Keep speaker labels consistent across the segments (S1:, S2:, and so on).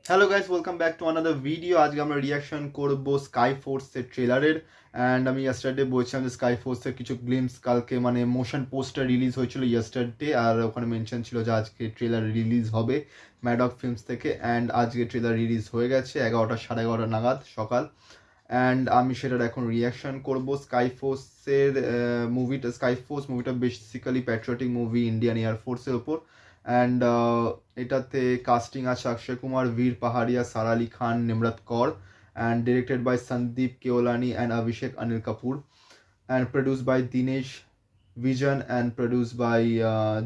S1: Hello guys, welcome back to another video. আজকে আমরা reaction করব স্কাই ফোর্সের ট্রেলারের। অ্যান্ড আমি ইয়েস্টারডে বলছিলাম যে স্কাই ফোর্সের কিছু গ্লিমস কালকে মানে মোশন পোস্টার রিলিজ হয়েছিল ইয়েস্টারডে, আর ওখানে মেনশন ছিল যে আজকে ট্রেলার রিলিজ হবে ম্যাডক ফিল্মস থেকে। অ্যান্ড আজকে ট্রেলার রিলিজ হয়ে গেছে 11টা 11:30 নাগাদ সকাল। অ্যান্ড আমি সেটার এখন রিয়াকশন করব। স্কাই ফোর্সের স্কাই ফোর্স মুভিটা বেসিক্যালি প্যাট্রিয়টিক মুভি ইন্ডিয়ান এয়ারফোর্সের ওপর। অ্যান্ড এটাতে কাস্টিং আছে অক্ষয় কুমার, বীর পাহাড়িয়া, সারা আলি Khan, Nimrat Kaur, and directed by Sandeep Kewlani and Abhishek Anil Kapoor, and produced by Dinesh vision and produced by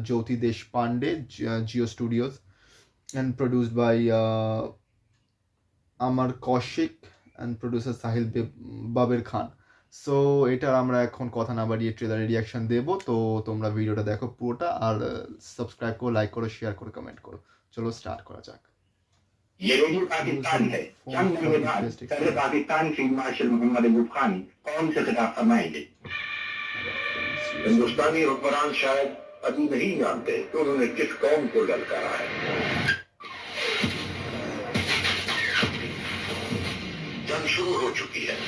S1: Jyoti Deshpande, Geo Studios, and produced by Amar Kaushik and producer Sahil Baber Khan. So এটার আমরা এখন কথা না বাড়িয়ে ট্রেলারের রিয়াকশন দেবো। তো তোমরা ভিডিওটা দেখো পুরোটা, আর সাবস্ক্রাইব করো, লাইক করো, শেয়ার করো, কমেন্ট করো। চলো স্টার্ট করা যাক।
S2: ये वही पाकिस्तान है। चंद दिनों बाद पहले पाकिस्तान फील्ड मार्शल मोहम्मद अयूब खान कौन से खिताब फरमाएंगे? हिंदुस्तानी हुक्मरान शायद अभी नहीं जानते कि उन्होंने किस कौम को ललकारा है। जंग शुरू हो चुकी है।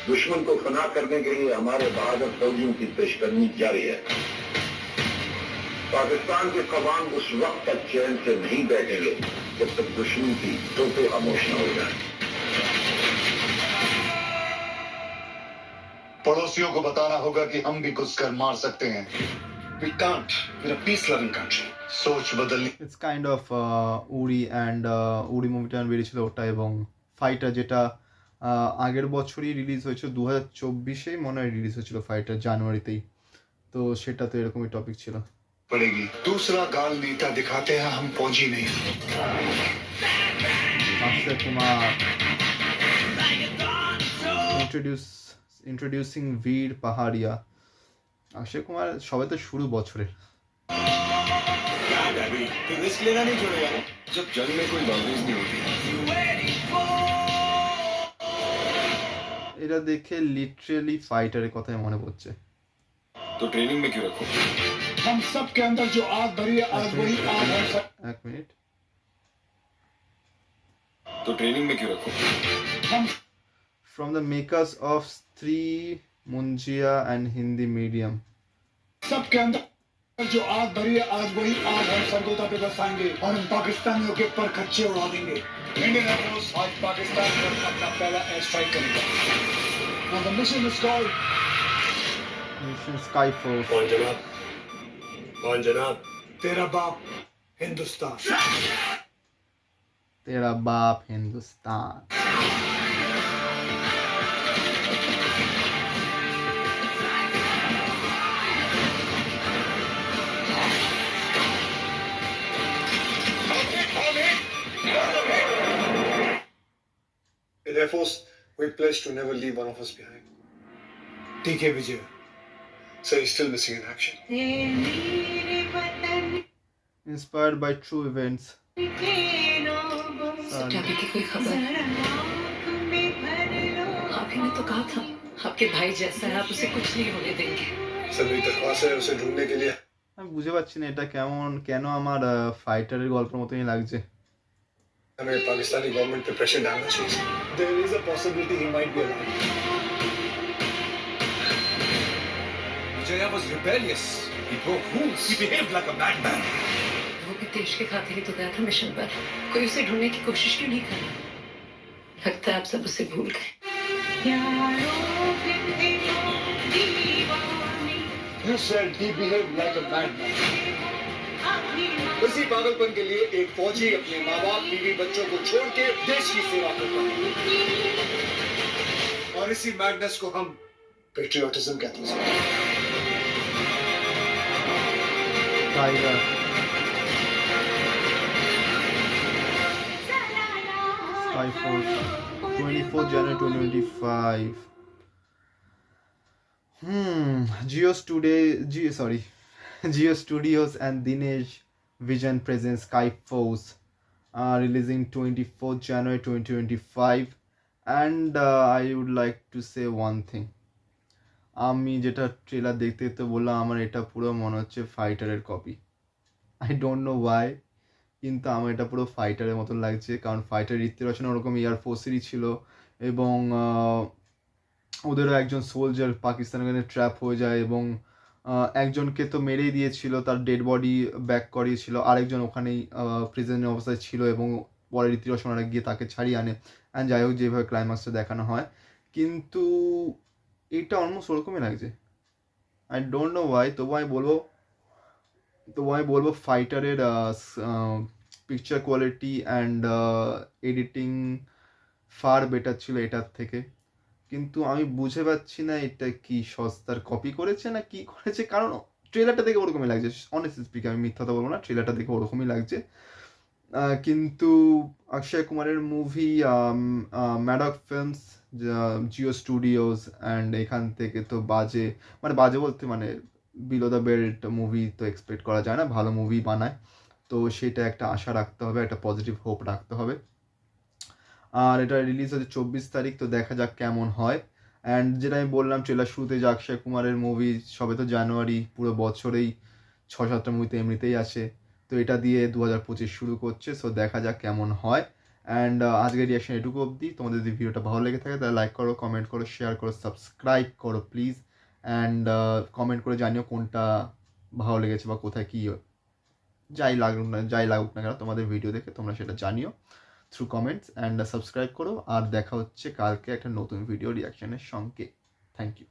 S2: दुश्मन को फना करने के लिए हमारे बहादुर फौजियों की पेशकदमी जारी है। पाकिस्तान के कमान उस वक्त तक चैन से नहीं बैठेंगे जब तक दुश्मन की तोपें खामोश न हो जाए।
S3: पड़ोसियों को बताना होगा कि हम भी घुसकर मार सकते हैं। We can't. We're a peace-loving country. सोच बदलनी।
S1: It's kind of Uri and Uri মুভিটা বেরিয়েছিল ওটা, এবং ফাইটার যেটা আগের বছরই রিলিজ হয়েছিল, 2024-এই মনে হয় রিলিজ হয়েছিল ফাইটার, জানুয়ারিতেই। তো সেটা তো এরকমই টপিক ছিল।
S3: पड़ेगी दूसरा गाल नेता दिखाते हैं, हम फौजी नहीं।
S1: अक्षय कुमार introducing वीर पहाड़िया। अक्षय कुमार সবে তো শুরু বছরের।
S4: रिस्क लेना नहीं छोड़ेगा जब जंग में कोई बाउंड्रीज नहीं होती।
S1: এটা দেখে লিটারালি ফাইটারের কথাই মনে পড়ছে।
S4: तो ट्रेनिंग में क्यों रखो?
S3: हम सब के अंदर जो आग भरी है, आज वही आग है।
S1: एक मिनट।
S4: तो ट्रेनिंग में क्यों रखो?
S1: From the makers of Stree Munjia and Hindi medium.
S3: सब के अंदर जो आग भरी है, आज वही आग है। सरगोदा पे बरसाएंगे और हम पाकिस्तानियों के पर खच्चे उड़ा देंगे। इंडियन एयरफोर्स आज पाकिस्तान पर अपना पहला एयर स्ट्राइक करेगा। Now the mission is called
S1: Mission Sky Force.
S4: कौन जनाब? कौन जनाब?
S3: तेरा बाप हिंदुस्तान।
S1: तेरा बाप Hindustan.
S5: In Air Force, we pledged to never leave one of us behind.
S3: TK Vijay.
S5: So he's still missing in action.
S1: Inspired by true events.
S6: सत्यापी की कोई खबर? आप ही ने तो कहा था आपके भाई जैसा है, आप उसे कुछ नहीं होने देंगे।
S5: सभी दरख्वास्त है उसे ढूंढने के लिए।
S1: আমি বুঝে পাচ্ছি না এটা কেন আমার ফাইটারের গল্পের মতোই লাগছে।
S5: हमें पाकिस्तानी गवर्नमेंट पे प्रेशर डालना चाहिए। There is a possibility he might be alive.
S4: Vijaya was rebellious. He broke rules. He behaved like a madman.
S6: वो भी देश के खातिर ही तो गया था मिशन पर। कोई उसे ढूंढने की कोशिश क्यों नहीं कर रहा? लगता है आप सब उसे भूल गए।
S3: You said he behaved like a madman. इसी पागलपन के लिए एक फौजी अपने माँ बाप, बीवी, बच्चों को छोड़ के देश की सेवा करता है, और इसी मैडनेस को हम पेट्रियोटिज्म कहते हैं।
S1: Tiger Sky Force 24 January 2025. Geo Studios and Dinesh Vision presents Sky Force, releasing 24th January 2025. And I would like to say one thing. আমি যেটা ট্রেলার দেখতে দেখতে বললাম, আমার এটা পুরো মনে হচ্ছে ফাইটারের copy. I don't know why. কিন্তু আমার এটা পুরো ফাইটারের মতন লাগছে, কারণ ফাইটার ঋত্বিক রোশন ওরকম এয়ারফোর্সেরই ছিল এবং ওদেরও একজন সোলজার পাকিস্তানের ওখানে ট্র্যাপ হয়ে যায় এবং একজনকে তো মেরেই দিয়েছিল, তার ডেড বডি ব্যাক করিয়েছিল, আরেকজন ওখানেই প্রিজনের অবস্থায় ছিল এবং পরে ঋত্বিক রোশন ওরা গিয়ে তাকে ছাড়িয়ে আনে। অ্যান্ড যাই হোক যেভাবে ক্লাইম্যাক্সটা দেখানো হয়, কিন্তু এটা অলমোস্ট ওরকমই লাগছে। I don't know why. তবু আমি বলবো ফাইটারের picture quality and editing far better ছিল এটার থেকে, কিন্তু আমি বুঝে পাচ্ছি না এটা কি সস্তার কপি করেছে না কি করেছে, কারণ ট্রেলারটা দেখে ওরকমই লাগছে। অনেস্টলি স্পিক, আমি মিথ্যা কথা বলবো না, ট্রেলারটা দেখে ওরকমই লাগছে। কিন্তু অক্ষয় কুমারের movie Maddox films, Jio studios and এখান থেকে তো বাজে বলতে বিলো দ্য বেল্ট মুভি তো এক্সপেক্ট করা যায় না, ভালো মুভি বানায়। তো সেটা একটা আশা রাখতে হবে, একটা পজিটিভ হোপ রাখতে হবে। আর এটা রিলিজ হচ্ছে 24 তারিখ, তো দেখা যাক কেমন হয়। অ্যান্ড যেটা আমি বললাম ট্রেলার শুরুতে যে অক্ষয় কুমারের মুভি, সবে তো জানুয়ারি, পুরো বছরেই 6-7টা মুভি তো এমনিতেই আছে, তো এটা দিয়ে 2025 শুরু করছে। সো দেখা যাক কেমন হয়। অ্যান্ড আজকের রিয়াকশন এটুকু অবধি। তোমাদের যদি ভিডিওটা ভালো লেগে থাকে তাহলে লাইক করো, কমেন্ট করো, শেয়ার করো, সাবস্ক্রাইব করো প্লিজ। অ্যান্ড কমেন্ট করে জানিও কোনটা ভালো লেগেছে বা কোথায় কী যাই লাগুক না কেন তোমাদের ভিডিও দেখে তোমরা সেটা জানিও থ্রু কমেন্টস। অ্যান্ড সাবস্ক্রাইব করো। আর দেখা হচ্ছে কালকে একটা নতুন ভিডিও রিয়াকশনের সঙ্গে। Thank you.